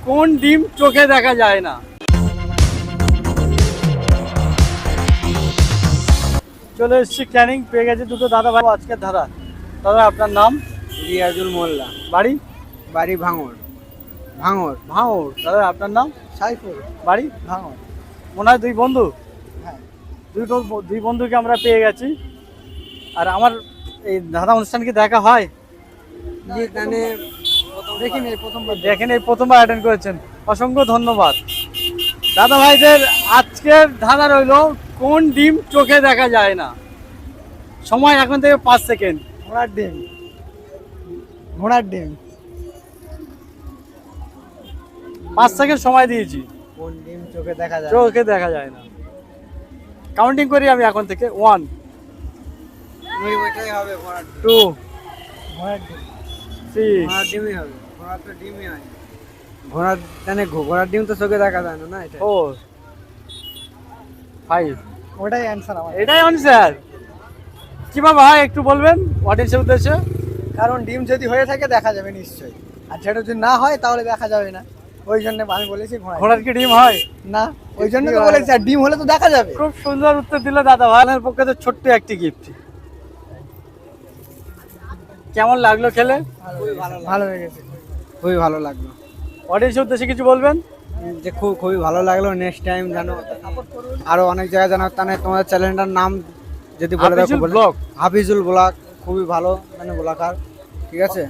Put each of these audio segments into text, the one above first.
কোন ডিম চোখে দেখা যায় না? চলে এসেছি ক্যানিং, পেয়ে গেছে দুটো দাদা ভাই আজকের দাদা। দাদা আপনার নাম? রিয়াজুল মোল্লা, বাড়ি? বাড়ি ভাঙড়। ভাঙড়। ভাঙড়। দাদা আপনার নাম? সাইফুল, বাড়ি? ভাঙড়। মনে হয় দুই বন্ধু। হ্যাঁ। দুই বন্ধুকে আমরা পেয়ে গেছি। আর আমার এই দাদা অনুষ্ঠান কি দেখা হয়? জি, এখানে দেখিনি, এই প্রথমবার। দেখেন এই প্রথমবার অ্যাটেন্ড করেছেন, অসংখ্য ধন্যবাদ। দাদা ভাইদের আজকের ধাঁধা রইল কোন ডিম চোখে দেখা যায় না। সময় এখন থেকে 5 সেকেন্ড। ঘোড়ার ডিম, ঘোড়ার ডিম। 5 সেকেন্ড সময় দিয়েছি। কোন ডিম চোখে দেখা যায়? চোখে দেখা যায় না। কাউন্টিং করি আমি এখন থেকে। 1 ওইটাই হবে, ঘোড়ার ডিম। 2 ঘোড়ার ডিম, 3 ঘোড়ার ডিমই হবে। ঘোড়ার তো ডিমই হয়। ঘোড়ার জানে, ঘোড়ার ডিম তো চোখে দেখা যায় না, না এটা? 4 5। ওটাই অ্যানসার আমার। এটাই আনসার। কিভাবে হয় একটু বলবেন অডিয়েন্সের উদ্দেশ্যে? কারণ ডিম যদি হয়ে থাকে দেখা যাবে নিশ্চয়ই, আর সেটা যদি না হয় তাহলে দেখা যাবে না। ওই জন্য আমি বলেছি ঘোড়ার কি ডিম হয়? না, ওই জন্য তো বলেছি, আর ডিম হলে তো দেখা যাবে। খুব সুন্দর উত্তর দিল দাদা ভাই। আপনার পক্ষে তো ছোট্ট একটি গিফট। কেমন লাগলো খেলে? ভালো লেগেছে, খুবই ভালো লাগলো। অডিয়েন্সের উদ্দেশ্যে কিছু বলবেন? যে খুবই ভালো লাগলো। নেক্সট টাইম জানো আরো অনেক জায়গায় জানো, তাহলে তোমাদের চ্যানেলটার নাম যদি বলে দাও। হাফিজুল ব্লগ। হাফিজুল ব্লগ, খুবই ভালো মানে ব্লগার, ঠিক আছে।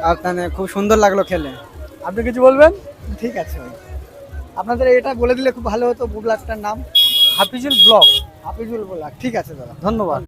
আর তাহলে খুব সুন্দর লাগলো খেলে। আপনি কিছু বলবেন? ঠিক আছে ভাই, আপনাদের এটা বলে দিলে খুব ভালো হতো। ব্লগটার নাম হাফিজুল ব্লগ। হাফিজুল ব্লগ, ঠিক আছে দাদা, ধন্যবাদ।